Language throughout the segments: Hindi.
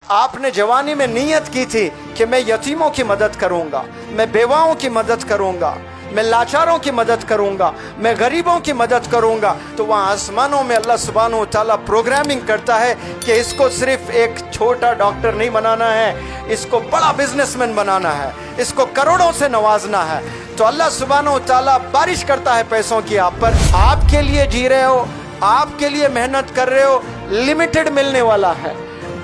आपने जवानी में नीयत की थी कि मैं यतीमों की मदद करूंगा, मैं बेवाओं की मदद करूंगा, मैं लाचारों की मदद करूंगा, मैं गरीबों की मदद करूंगा, तो वहाँ आसमानों में अल्लाह सुब्हानहू व तआला प्रोग्रामिंग करता है कि इसको सिर्फ एक छोटा डॉक्टर नहीं बनाना है, इसको बड़ा बिजनेसमैन बनाना है, इसको करोड़ों से नवाजना है। तो अल्लाह सुब्हानहू व तआला बारिश करता है पैसों की आप पर। आपके लिए जी रहे हो, आपके लिए मेहनत कर रहे हो, लिमिटेड मिलने वाला है।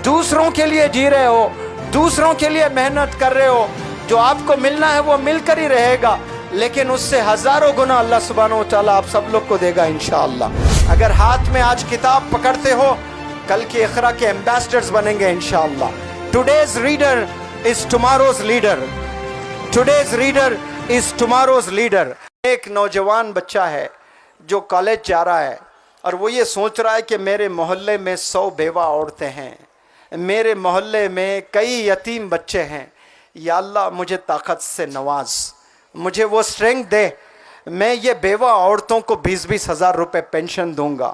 दूसरों के लिए जी रहे हो, दूसरों के लिए मेहनत कर रहे हो, जो आपको मिलना है वो मिलकर ही रहेगा, लेकिन उससे हजारों गुना अल्लाह सुब्हानहू व तआला आप सब लोग को देगा इंशाअल्लाह। अगर हाथ में आज किताब पकड़ते हो, कल के इक़रा के एम्बेसडर्स बनेंगे इंशाअल्लाह। Today's reader is tomorrow's leader, today's reader is tomorrow's leader. एक नौजवान बच्चा है जो कॉलेज जा रहा है और वो ये सोच रहा है कि मेरे मोहल्ले में 100 बेवा औरतें हैं, मेरे मोहल्ले में कई यतीम बच्चे हैं, या अल्लाह मुझे ताकत से नवाज, मुझे वो स्ट्रेंथ दे, मैं ये बेवा औरतों को 20-20 हज़ार रुपये पेंशन दूंगा,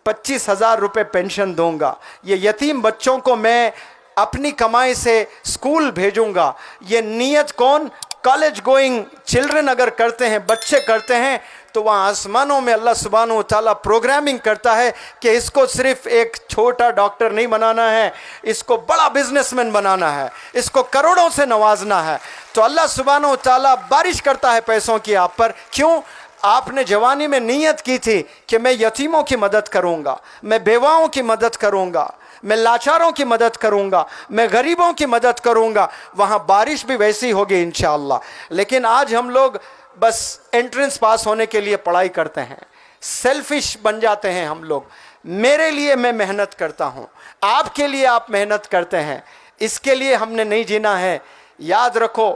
25 हज़ार रुपये पेंशन दूंगा, ये यतीम बच्चों को मैं अपनी कमाई से स्कूल भेजूंगा। ये नीयत कौन? कॉलेज गोइंग चिल्ड्रन अगर करते हैं, बच्चे करते हैं, तो वहाँ आसमानों में अल्लाह सुब्हानहू व तआला प्रोग्रामिंग करता है कि इसको सिर्फ एक छोटा डॉक्टर नहीं बनाना है, इसको बड़ा बिजनेसमैन बनाना है, इसको करोड़ों से नवाजना है। तो अल्लाह सुब्हानहू व तआला बारिश करता है पैसों की आप पर। क्यों? आपने जवानी में नीयत की थी कि मैं यतीमों की मदद करूंगा, मैं बेवाओं की मदद करूंगा, मैं लाचारों की मदद करूंगा, मैं गरीबों की मदद करूंगा, वहाँ बारिश भी वैसी होगी इंशाअल्लाह। लेकिन आज हम लोग बस एंट्रेंस पास होने के लिए पढ़ाई करते हैं, सेल्फिश बन जाते हैं हम लोग। मेरे लिए मैं मेहनत करता हूँ, आपके लिए आप मेहनत करते हैं, इसके लिए हमने नहीं जीना है। याद रखो,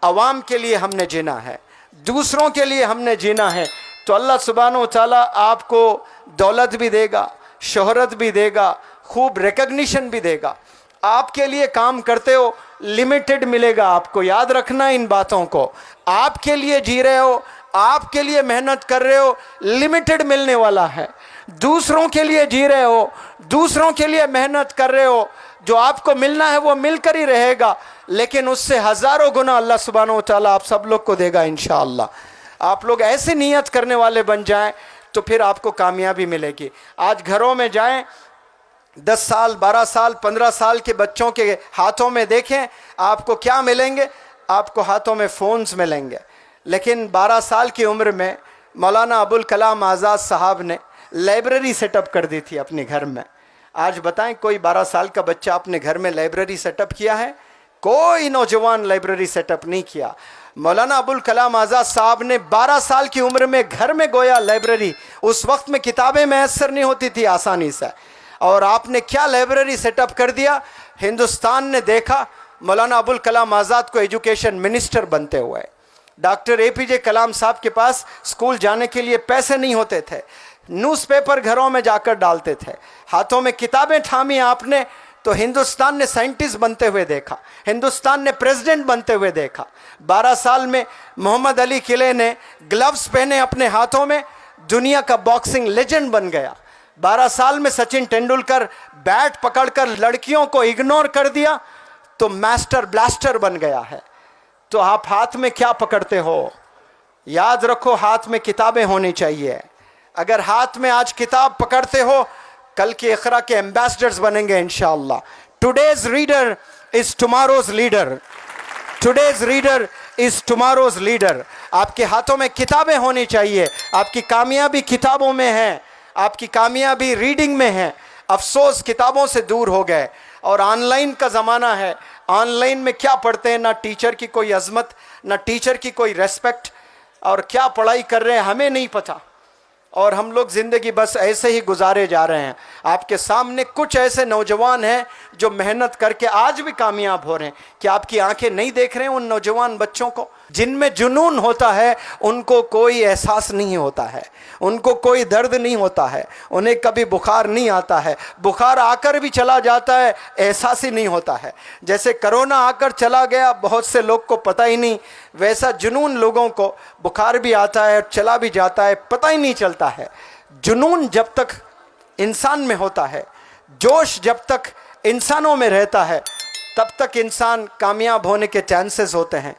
अवाम के लिए हमने जीना है, दूसरों के लिए हमने जीना है। तो अल्लाह सुब्हानहू व तआला आपको दौलत भी देगा, शोहरत भी देगा, खूब रिकग्निशन भी देगा। आपके लिए काम करते हो, लिमिटेड मिलेगा आपको, याद रखना इन बातों को। आपके लिए जी रहे हो, आपके लिए मेहनत कर रहे हो, लिमिटेड मिलने वाला है। दूसरों के लिए जी रहे हो, दूसरों के लिए मेहनत कर रहे हो, जो आपको मिलना है वो मिलकर ही रहेगा, लेकिन उससे हजारों गुना अल्लाह सुब्हानहू व तआला आप सब लोग को देगा इंशाअल्लाह। आप लोग ऐसे नियत करने वाले बन जाएं तो फिर आपको कामयाबी मिलेगी। आज घरों में जाएं, 10 साल 12 साल 15 साल के बच्चों के हाथों में देखें, आपको क्या मिलेंगे? आपको हाथों में फ़ोन्स मिलेंगे। लेकिन 12 साल की उम्र में मौलाना अबुल कलाम आज़ाद साहब ने लाइब्रेरी सेटअप कर दी थी अपने घर में। आज बताएं, कोई 12 साल का बच्चा अपने घर में लाइब्रेरी सेटअप किया है? कोई नौजवान लाइब्रेरी सेटअप नहीं किया। मौलाना अबुल कलाम आज़ाद साहब ने 12 साल की उम्र में घर में गोया लाइब्रेरी, उस वक्त में किताबें मैसर नहीं होती थी आसानी से, और आपने क्या लाइब्रेरी सेटअप कर दिया। हिंदुस्तान ने देखा मौलाना अबुल कलाम आज़ाद को एजुकेशन मिनिस्टर बनते हुए। डॉक्टर APJ कलाम साहब के पास स्कूल जाने के लिए पैसे नहीं होते थे, न्यूज़पेपर घरों में जाकर डालते थे, हाथों में किताबें थामी आपने, तो हिंदुस्तान ने साइंटिस्ट बनते हुए देखा, हिंदुस्तान ने प्रेसिडेंट बनते हुए देखा। 12 साल में मोहम्मद अली किले ने ग्लव्स पहने अपने हाथों में, दुनिया का बॉक्सिंग लेजेंड बन गया। 12 साल में सचिन तेंदुलकर बैट पकड़कर लड़कियों को इग्नोर कर दिया तो मास्टर ब्लास्टर बन गया है। तो आप हाथ में क्या पकड़ते हो? याद रखो, हाथ में किताबें होनी चाहिए। अगर हाथ में आज किताब पकड़ते हो, कल के इक़रा के एम्बेसडर्स बनेंगे इंशाअल्लाह। Today's reader is tomorrow's leader, today's reader is tomorrow's leader. आपके हाथों में किताबें होनी चाहिए। आपकी कामयाबी किताबों में है, आपकी कामयाबी रीडिंग में है। अफसोस किताबों से दूर हो गए और ऑनलाइन का ज़माना है। ऑनलाइन में क्या पढ़ते हैं? ना टीचर की कोई अजमत, ना टीचर की कोई रेस्पेक्ट, और क्या पढ़ाई कर रहे हैं हमें नहीं पता, और हम लोग ज़िंदगी बस ऐसे ही गुजारे जा रहे हैं। आपके सामने कुछ ऐसे नौजवान हैं जो मेहनत करके आज भी कामयाब हो रहे हैं। क्या आपकी आंखें नहीं देख रहे हैं उन नौजवान बच्चों को? जिनमें जुनून होता है उनको कोई एहसास नहीं होता है, उनको कोई दर्द नहीं होता है, उन्हें कभी बुखार नहीं आता है, बुखार आकर भी चला जाता है, एहसास ही नहीं होता है। जैसे कोरोना आकर चला गया, बहुत से लोग को पता ही नहीं, वैसा जुनून लोगों को बुखार भी आता है और चला भी जाता है, पता ही नहीं चलता है। जुनून जब तक इंसान में होता है, जोश जब तक इंसानों में रहता है, तब तक इंसान कामयाब होने के चांसेस होते हैं।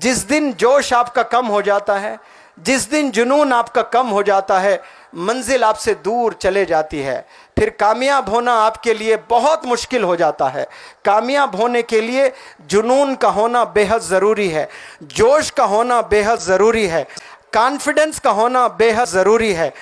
जिस दिन जोश आपका कम हो जाता है, जिस दिन जुनून आपका कम हो जाता है, मंजिल आपसे दूर चले जाती है। फिर कामयाब होना आपके लिए बहुत मुश्किल हो जाता है। कामयाब होने के लिए जुनून का होना बेहद ज़रूरी है, जोश का होना बेहद ज़रूरी है, कॉन्फिडेंस का होना बेहद ज़रूरी है।